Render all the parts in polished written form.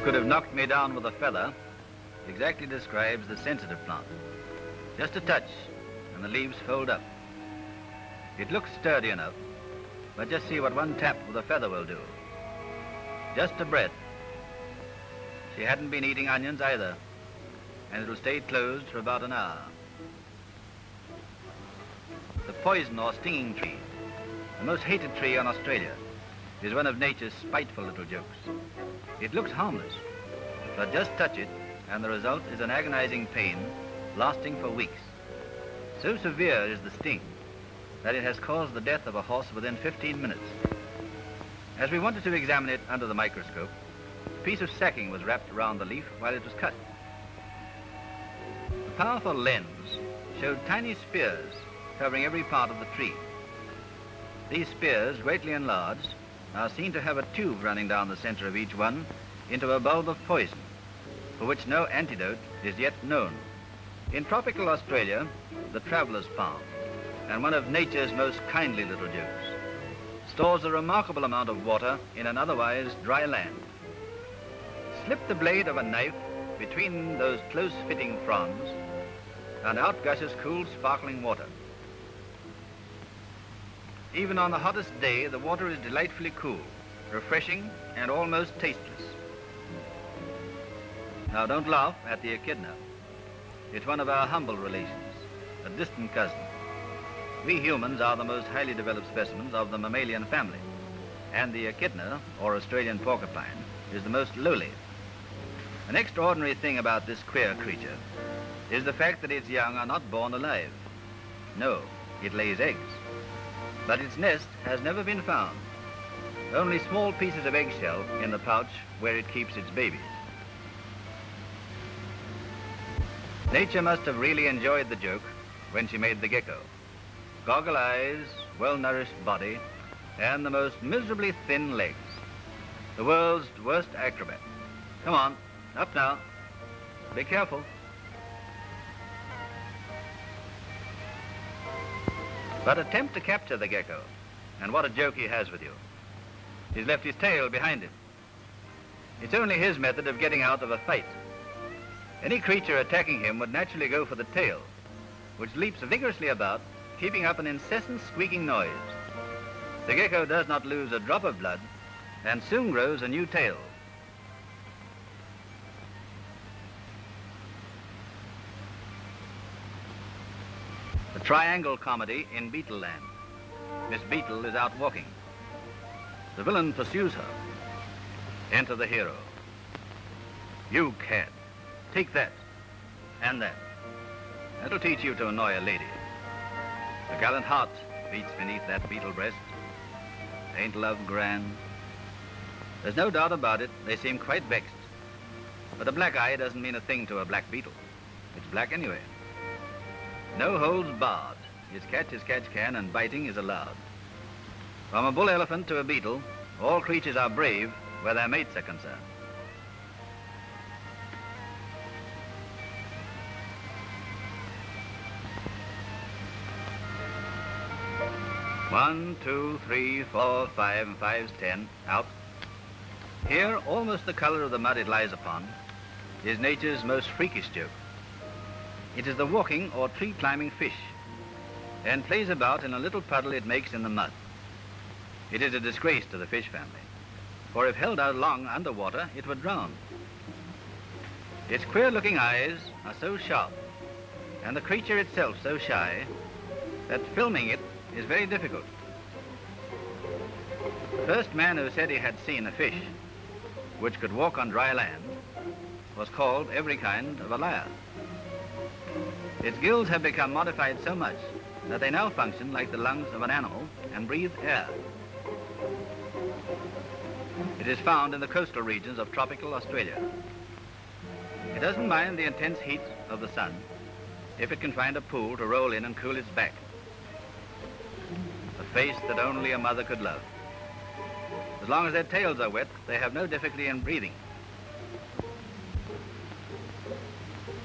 could have knocked me down with a feather exactly describes the sensitive plant. Just a touch, and the leaves fold up. It looks sturdy enough, but just see what one tap with a feather will do. Just a breath. She hadn't been eating onions either, and it'll stay closed for about an hour. The poison or stinging tree, the most hated tree on Australia, is one of nature's spiteful little jokes. It looks harmless, but just touch it, and the result is an agonizing pain lasting for weeks. So severe is the sting that it has caused the death of a horse within 15 minutes. As we wanted to examine it under the microscope, a piece of sacking was wrapped around the leaf while it was cut. A powerful lens showed tiny spears covering every part of the tree. These spears, greatly enlarged, are seen to have a tube running down the center of each one into a bulb of poison, for which no antidote is yet known. In tropical Australia, the traveler's palm, and one of nature's most kindly little jokes, stores a remarkable amount of water in an otherwise dry land. Slip the blade of a knife between those close-fitting fronds, and out gushes cool, sparkling water. Even on the hottest day, the water is delightfully cool, refreshing, and almost tasteless. Now, don't laugh at the echidna. It's one of our humble relations, a distant cousin. We humans are the most highly developed specimens of the mammalian family, and the echidna, or Australian porcupine, is the most lowly. An extraordinary thing about this queer creature is the fact that its young are not born alive. No, it lays eggs. But its nest has never been found. Only small pieces of eggshell in the pouch where it keeps its babies. Nature must have really enjoyed the joke when she made the gecko. Goggle eyes, well-nourished body, and the most miserably thin legs. The world's worst acrobat. Come on, up now. Be careful. But attempt to capture the gecko, and what a joke he has with you. He's left his tail behind him. It's only his method of getting out of a fight. Any creature attacking him would naturally go for the tail, which leaps vigorously about, keeping up an incessant squeaking noise. The gecko does not lose a drop of blood, and soon grows a new tail. A triangle comedy in Beetle Land. Miss Beetle is out walking. The villain pursues her. Enter the hero. You cad, take that, and that. That'll teach you to annoy a lady. A gallant heart beats beneath that beetle breast. Ain't love grand? There's no doubt about it, they seem quite vexed. But a black eye doesn't mean a thing to a black beetle. It's black anyway. No holds barred. His catch can, and biting is allowed. From a bull elephant to a beetle, all creatures are brave where their mates are concerned. One, two, three, 4, 5, and 5's 10. Out. Here, almost the color of the mud it lies upon, is nature's most freakish joke. It is the walking or tree-climbing fish, and plays about in a little puddle it makes in the mud. It is a disgrace to the fish family, for if held out long underwater, it would drown. Its queer-looking eyes are so sharp, and the creature itself so shy, that filming it is very difficult. The first man who said he had seen a fish which could walk on dry land was called every kind of a liar. Its gills have become modified so much that they now function like the lungs of an animal and breathe air. It is found in the coastal regions of tropical Australia. It doesn't mind the intense heat of the sun if it can find a pool to roll in and cool its back. A face that only a mother could love. As long as their tails are wet, they have no difficulty in breathing.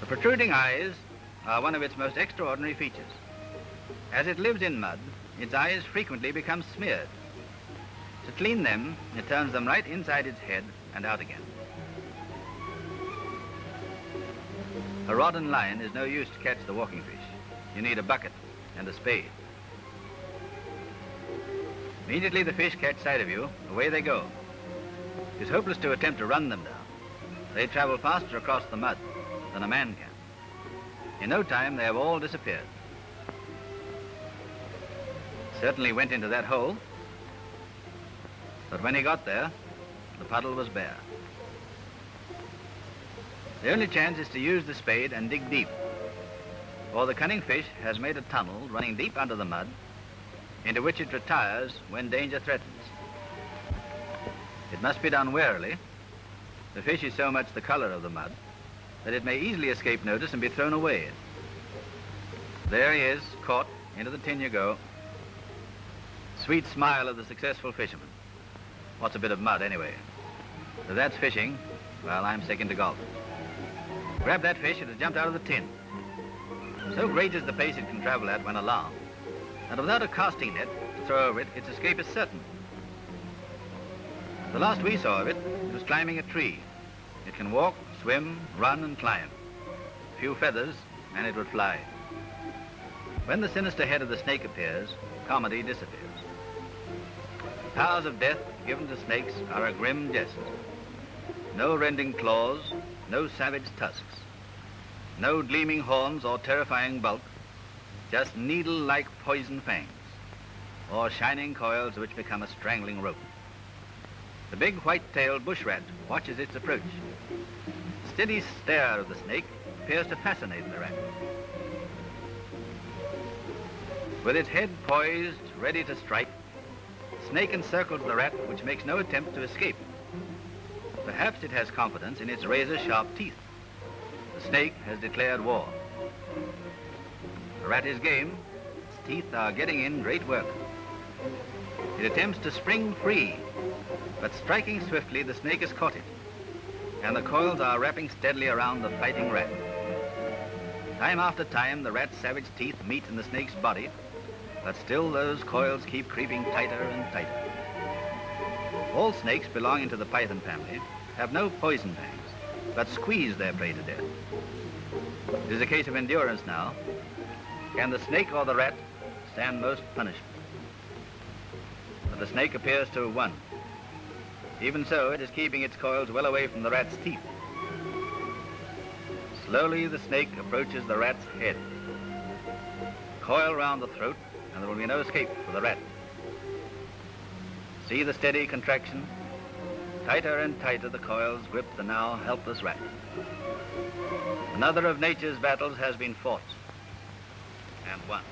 The protruding eyes are one of its most extraordinary features. As it lives in mud, its eyes frequently become smeared. To clean them, it turns them right inside its head and out again. A rod and line is no use to catch the walking fish. You need a bucket and a spade. Immediately the fish catch sight of you, away they go. It's hopeless to attempt to run them down. They travel faster across the mud than a man can. In no time, they have all disappeared. Certainly went into that hole, but when he got there, the puddle was bare. The only chance is to use the spade and dig deep, for the cunning fish has made a tunnel running deep under the mud, into which it retires when danger threatens. It must be done warily. The fish is so much the color of the mud that it may easily escape notice and be thrown away. There he is, caught. Into the tin you go. Sweet smile of the successful fisherman. What's a bit of mud anyway? If that's fishing, well, I'm second to golf. Grab that fish, it has jumped out of the tin. So great is the pace it can travel at when alarmed, and without a casting net to throw over it, its escape is certain. The last we saw of it, it was climbing a tree. It can walk, swim, run, and climb. A few feathers, and it would fly. When the sinister head of the snake appears, comedy disappears. The powers of death given to snakes are a grim jest. No rending claws, no savage tusks, no gleaming horns or terrifying bulk, just needle-like poison fangs, or shining coils which become a strangling rope. The big white-tailed bush rat watches its approach. The steady stare of the snake appears to fascinate the rat. With its head poised, ready to strike, the snake encircles the rat, which makes no attempt to escape. Perhaps it has confidence in its razor-sharp teeth. The snake has declared war. The rat is game. Its teeth are getting in great work. It attempts to spring free, but striking swiftly, the snake has caught it, and the coils are wrapping steadily around the fighting rat. Time after time, the rat's savage teeth meet in the snake's body, but still those coils keep creeping tighter and tighter. All snakes belonging to the python family have no poison fangs, but squeeze their prey to death. It is a case of endurance now. Can the snake or the rat stand most punishment? But the snake appears to have won. Even so, it is keeping its coils well away from the rat's teeth. Slowly, the snake approaches the rat's head. Coil round the throat, and there will be no escape for the rat. See the steady contraction? Tighter and tighter the coils grip the now helpless rat. Another of nature's battles has been fought and won.